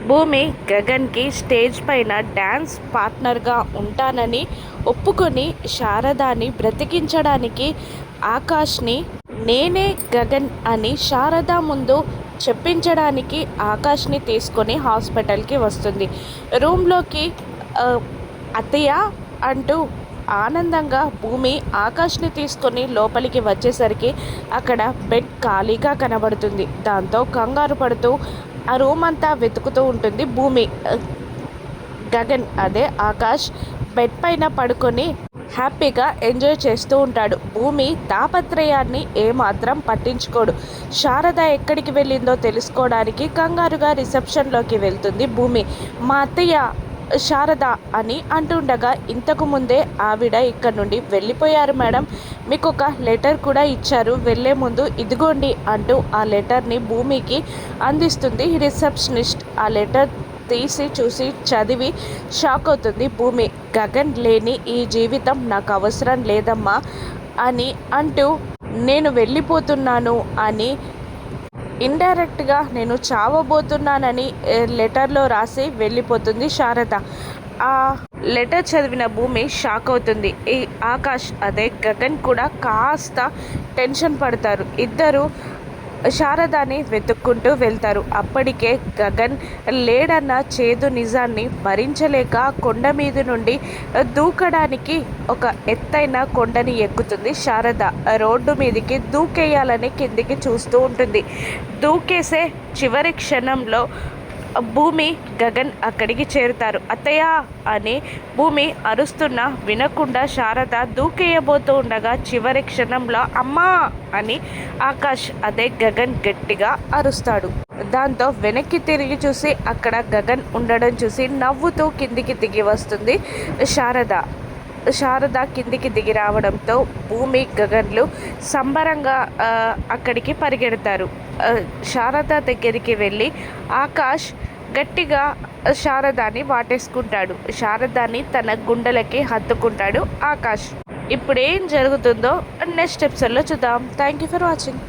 భూమి గగన్కి స్టేజ్ పైన డ్యాన్స్ పార్ట్నర్గా ఉంటానని ఒప్పుకొని శారదాని బ్రతికించడానికి ఆకాష్ని నేనే గగన్ అని శారద ముందు చెప్పించడానికి ఆకాష్ని తీసుకొని హాస్పిటల్కి వస్తుంది. రూమ్లోకి అత్తయ్య అంటూ ఆనందంగా భూమి ఆకాష్ని తీసుకొని లోపలికి వచ్చేసరికి అక్కడ బెడ్ ఖాళీగా కనబడుతుంది. దాంతో కంగారు పడుతూ ఆ రూమ్ అంతా వెతుకుతూ ఉంటుంది భూమి. గగన్ అదే ఆకాష్ బెడ్ పైన పడుకొని హ్యాపీగా ఎంజాయ్ చేస్తూ ఉంటాడు. భూమి తాపత్రయాన్ని ఏమాత్రం పట్టించుకోడు. శారద ఎక్కడికి వెళ్ళిందో తెలుసుకోవడానికి కంగారుగా రిసెప్షన్లోకి వెళ్తుంది భూమి. మా అత్తయ్య శారద అని అంటుండగా ఇంతకు ముందే ఆవిడ ఇక్కడ నుండి వెళ్ళిపోయారు మేడం, మీకు ఒక లెటర్ కూడా ఇచ్చారు, వెళ్ళే ముందు ఇదిగోండి అంటూ ఆ లెటర్ని భూమికి అందిస్తుంది రిసెప్షనిస్ట్. ఆ లెటర్ తీసి చూసి చదివి షాక్ అవుతుంది భూమి. గగన్ లేని ఈ జీవితం నాకు అవసరం లేదమ్మా అని అంటూ నేను వెళ్ళిపోతున్నాను అని ఇండైరెక్ట్గా నేను చావబోతున్నానని లెటర్లో రాసి వెళ్ళిపోతుంది శారద. ఆ లెటర్ చదివిన భూమి షాక్ అవుతుంది. ఈ ఆకాష్ అదే గగన్ కూడా కాస్త టెన్షన్ పడతారు. ఇద్దరు శారదాని వెతుక్కుంటూ వెళ్తారు. అప్పటికే గగన్ లేడన్న చేదు నిజాన్ని భరించలేక కొండ మీద నుండి దూకడానికి ఒక ఎత్తైన కొండని ఎక్కుతుంది శారద. రోడ్డు మీదకి దూకేయాలని కిందికి చూస్తూ ఉంటుంది. దూకేసే చివరి క్షణంలో భూమి గగన్ అక్కడికి చేరుతారు. అత్తయ్య అని భూమి అరుస్తున్నా వినకుండా శారద దూకేయబోతూ ఉండగా చివరి క్షణంలో అమ్మా అని ఆకాష్ అదే గగన్ గట్టిగా అరుస్తాడు. దాంతో వెనక్కి తిరిగి చూసి అక్కడ గగన్ ఉండడం చూసి నవ్వుతూ కిందికి దిగి వస్తుంది శారద. శారద కిందికి దిగి రావడంతో భూమి గగన్లు సంబరంగా అక్కడికి పరిగెడతారు. శారద దగ్గరికి వెళ్ళి ఆకాష్ గట్టిగా శారదాని వాటేసుకుంటాడు. శారదాని తన గుండెలకి హత్తుకుంటాడు ఆకాష్. ఇప్పుడేం జరుగుతుందో నెక్స్ట్ ఎపిసోడ్లో చూద్దాం. Thank you for watching.